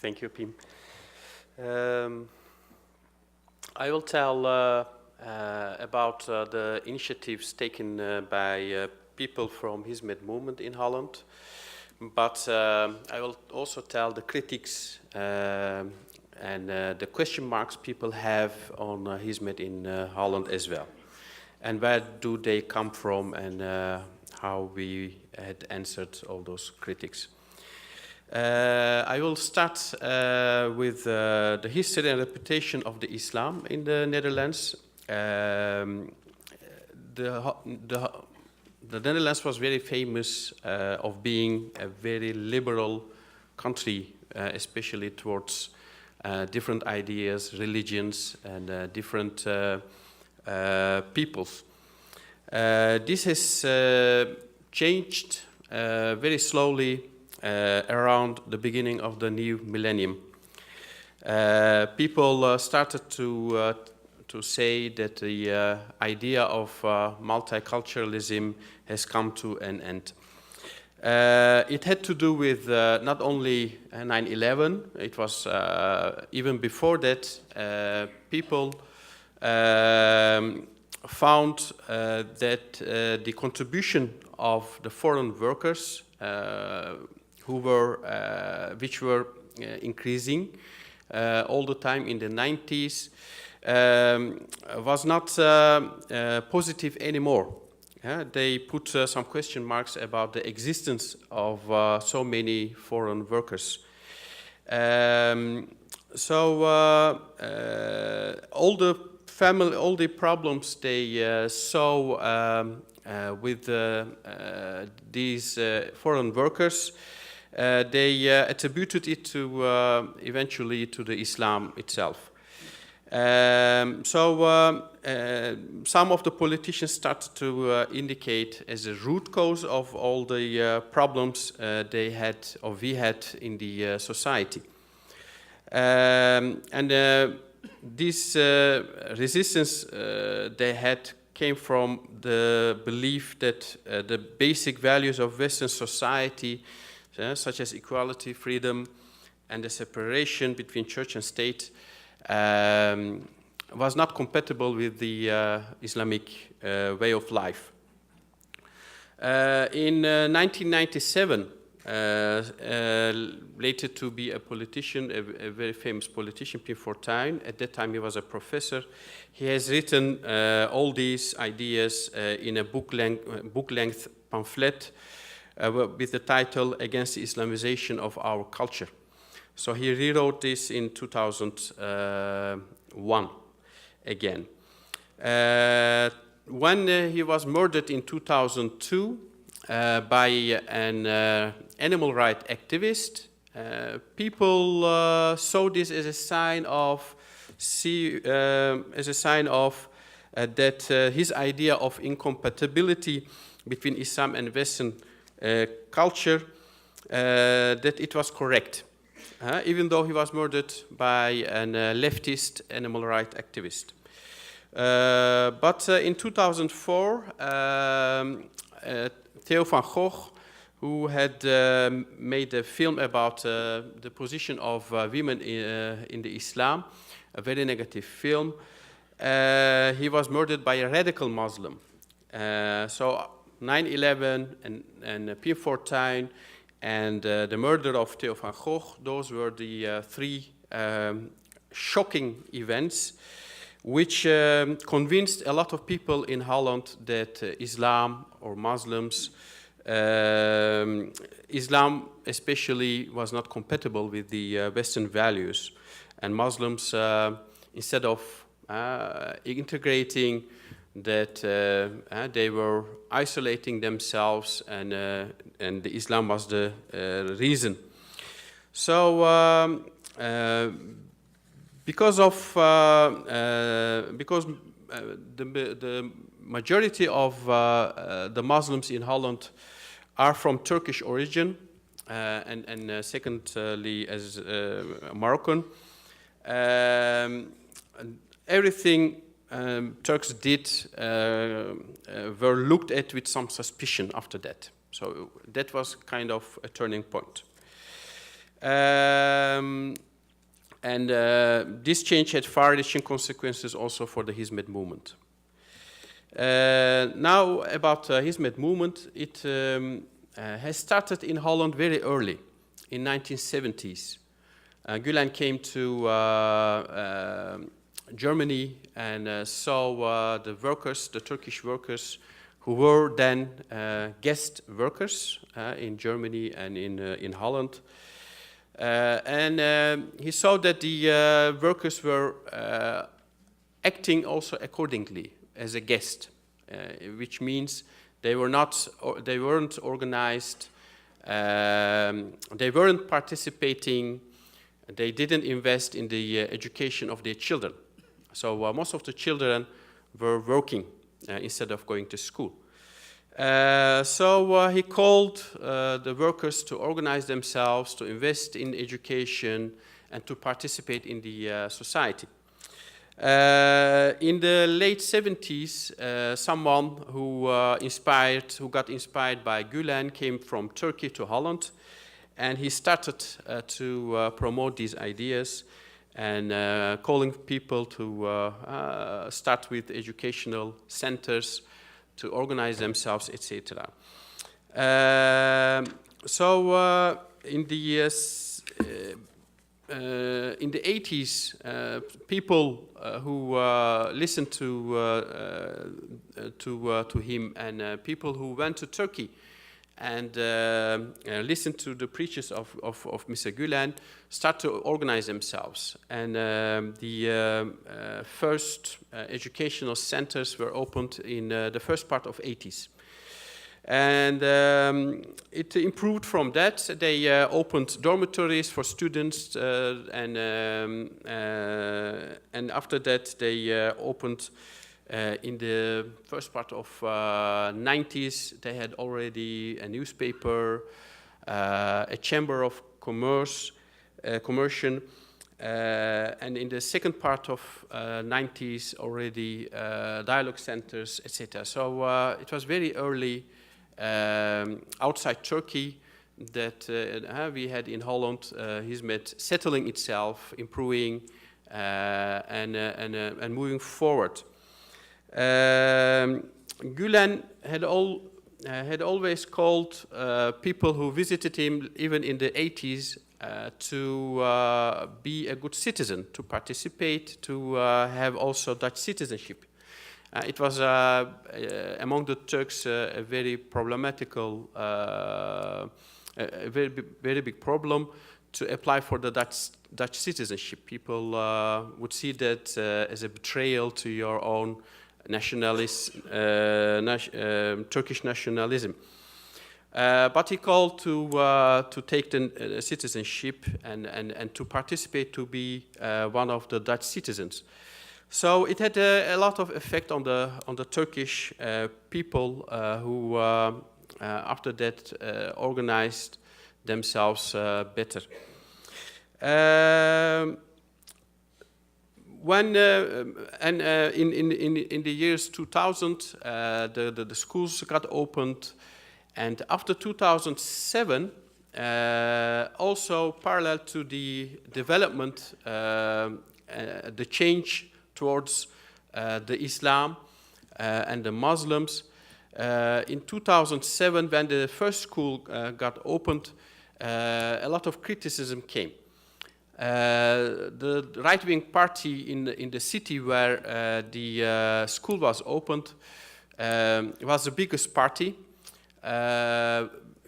Thank you, Pim. I will tell about the initiatives taken by people from Hizmet movement in Holland, but I will also tell the critics and the question marks people have on Hizmet in Holland as well, and where do they come from, and how we had answered all those critics. I will start with the history and reputation of the Islam in the Netherlands. The Netherlands was very famous of being a very liberal country, especially towards different ideas, religions, and different peoples. This has changed very slowly around the beginning of the new millennium. People started to say that the idea of multiculturalism has come to an end. It had to do with not only 9/11, it was even before that, people found that the contribution of the foreign workers which were increasing all the time in the 90s, was not positive anymore. They put some question marks about the existence of so many foreign workers. All the problems they saw with these foreign workers, they attributed it to eventually to the Islam itself. Some of the politicians started to indicate as a root cause of all the problems they had or we had in the society. This resistance they had came from the belief that the basic values of Western society, such as equality, freedom, and the separation between church and state, was not compatible with the Islamic way of life. In 1997, later to be a politician, a very famous politician, Pim Fortuyn. At that time he was a professor. He has written all these ideas in a book-length pamphlet with the title Against the Islamization of Our Culture. So he rewrote this in 2001 again. When he was murdered in 2002 by an animal rights activist, people saw this as a sign of that his idea of incompatibility between Islam and Western culture, that it was correct, even though he was murdered by a leftist animal rights activist. But in 2004, Theo van Gogh, who had made a film about the position of women in the Islam, a very negative film, he was murdered by a radical Muslim. So 9/11 and Pim Fortuyn and the murder of Theo van Gogh, those were the three shocking events which convinced a lot of people in Holland that Islam or Muslims, Islam especially, was not compatible with the Western values. And Muslims, instead of integrating, that they were isolating themselves, and the Islam was the reason. So because the majority of the Muslims in Holland are from Turkish origin, and secondly as Moroccan, everything Turks did were looked at with some suspicion after that. So that was kind of a turning point. This change had far-reaching consequences also for the Hizmet movement. Now about the Hizmet movement, it has started in Holland very early, in 1970s. Gülen came to Germany and saw the workers, the Turkish workers, who were then guest workers in Germany and in Holland. He saw that the workers were acting also accordingly as a guest, which means they weren't organized, they weren't participating, they didn't invest in the education of their children. So most of the children were working instead of going to school. So he called the workers to organize themselves, to invest in education, and to participate in the society. In the late 70s, someone who got inspired by Gülen came from Turkey to Holland, and he started to promote these ideas and calling people to start with educational centers, to organize themselves, etc. In the 80s, people who listened to him and people who went to Turkey and listened to the preachers of Mr. Gülen start to organize themselves. And the first educational centers were opened in the first part of 80s. And it improved from that. They opened dormitories for students, and after that they opened in the first part of 90s. They had already a newspaper, a chamber of commerce, commercial, and in the second part of 90s already dialogue centers, etc. So it was very early. Outside Turkey, that we had in Holland, Hizmet settling itself, improving, and moving forward. Gülen had always called people who visited him, even in the 80s, to be a good citizen, to participate, to have also Dutch citizenship. It was among the Turks a very problematical, a very big problem to apply for the Dutch citizenship. People would see that as a betrayal to your own Turkish nationalism. But he called to take the citizenship and to participate, to be one of the Dutch citizens. So it had a lot of effect on the Turkish people who after that organized themselves better. In the years 2000, the schools got opened, and after 2007, also parallel to the development, the change towards the Islam and the Muslims. In 2007, when the first school got opened, a lot of criticism came. The right-wing party in the city where the school was opened was the biggest party,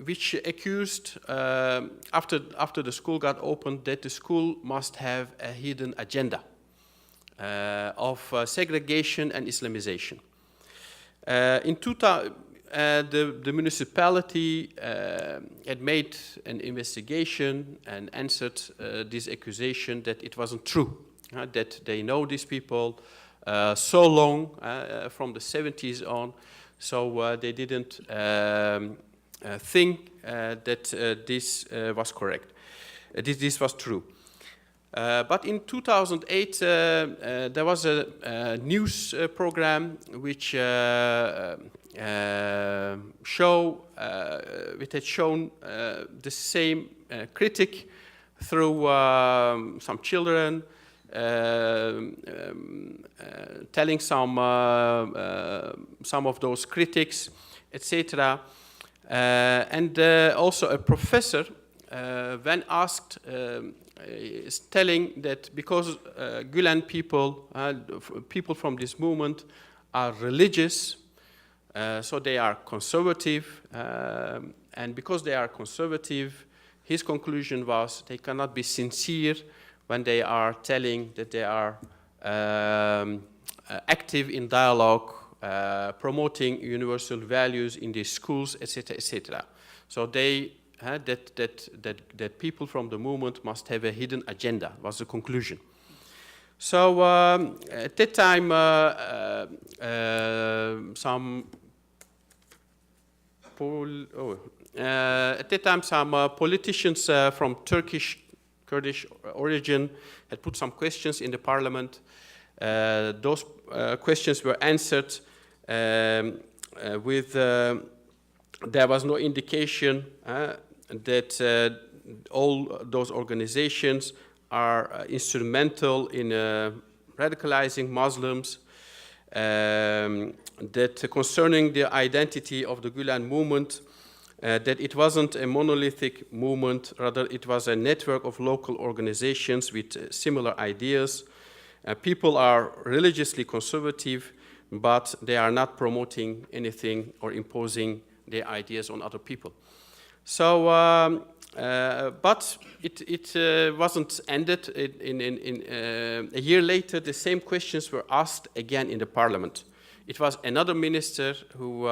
which accused, after the school got opened, that the school must have a hidden agenda of segregation and Islamization. In 2000, the municipality had made an investigation and answered this accusation that it wasn't true, that they know these people so long, from the 70s on, so they didn't think that this was correct, this was true. But in 2008, there was a news program which which had shown the same critic through some children, telling some of those critics, etc. And also a professor, when asked, is telling that because Gülen people, people from this movement, are religious, so they are conservative, and because they are conservative, his conclusion was they cannot be sincere when they are telling that they are active in dialogue, promoting universal values in these schools, etc., etc. So they that people from the movement must have a hidden agenda, was the conclusion. So at that time, some politicians from Kurdish origin had put some questions in the parliament. Those questions were answered with there was no indication that all those organizations are instrumental in radicalizing Muslims, that concerning the identity of the Gülen movement, that it wasn't a monolithic movement, rather it was a network of local organizations with similar ideas. People are religiously conservative, but they are not promoting anything or imposing their ideas on other people. So, but it wasn't ended. A year later, the same questions were asked again in the parliament. It was another minister who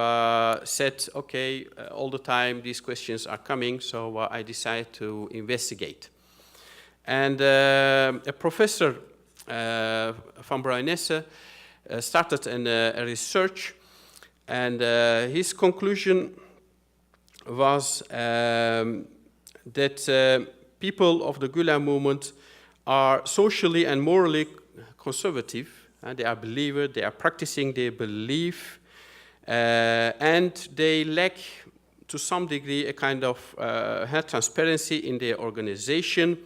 said, okay, all the time these questions are coming, so I decided to investigate. And a professor from Bruynesse started a research, and his conclusion was that people of the Gülen movement are socially and morally conservative. They are believers, they are practicing their belief, and they lack, to some degree, a kind of transparency in their organization.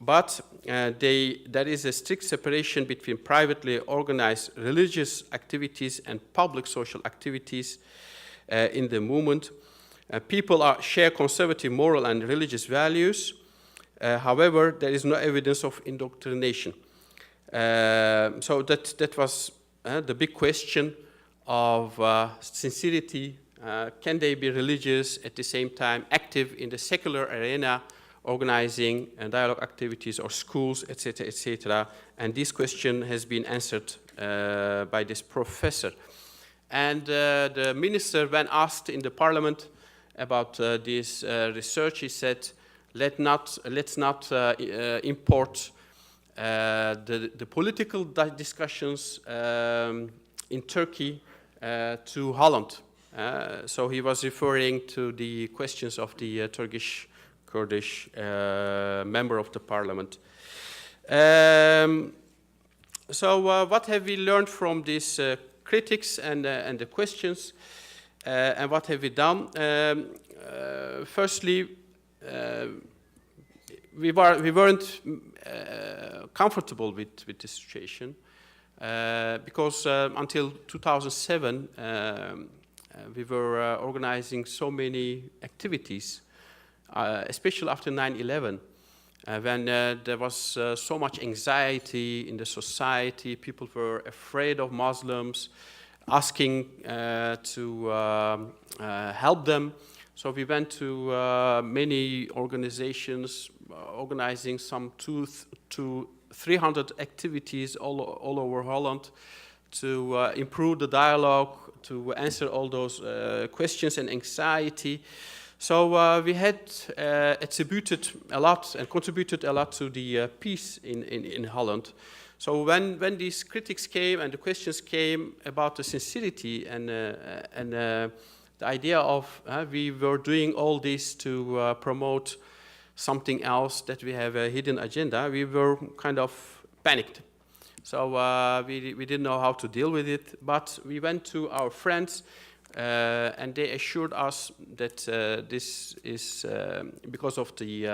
But there is a strict separation between privately organized religious activities and public social activities in the movement. People share conservative moral and religious values. However, there is no evidence of indoctrination. So that was the big question of sincerity. Can they be religious at the same time active in the secular arena, organizing dialogue activities or schools, etc., etc.? And this question has been answered by this professor. And the minister, when asked in the parliament about this research, he said, let's not import the political discussions in Turkey to Holland. So he was referring to the questions of the Turkish Kurdish member of the parliament. So what have we learned from these critics and the questions, and what have we done? Firstly, we weren't comfortable with the situation because until 2007 we were organizing so many activities, especially after 9/11, when there was so much anxiety in the society. People were afraid of Muslims, asking to help them. So we went to many organizations, organizing some 200 to 300 activities all over Holland to improve the dialogue, to answer all those questions and anxiety. So we had attributed a lot and contributed a lot to the peace in Holland. So when these critics came and the questions came about the sincerity and the idea of we were doing all this to promote something else, that we have a hidden agenda, we were kind of panicked. So we didn't know how to deal with it, but we went to our friends, And they assured us that this is because of the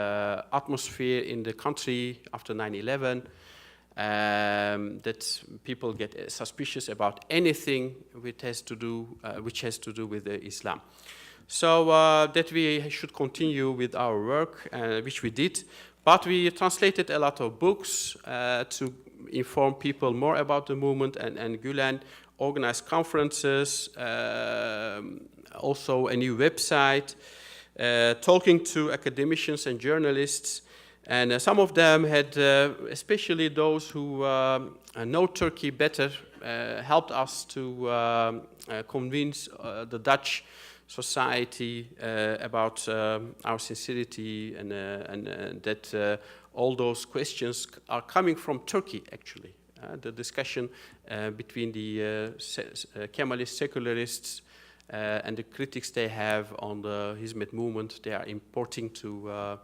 atmosphere in the country after 9/11, that people get suspicious about anything which has to do with Islam. So that we should continue with our work, which we did. But we translated a lot of books to inform people more about the movement, and Gülen organized conferences, also a new website, talking to academicians and journalists. And some of them had, especially those who know Turkey better, helped us to convince the Dutch society about our sincerity, and that all those questions are coming from Turkey, actually. The discussion between the Kemalist secularists and the critics they have on the Hizmet movement, they are importing to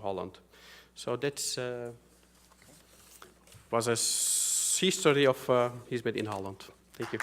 Holland. So that's was a history of Hizmet in Holland. Thank you.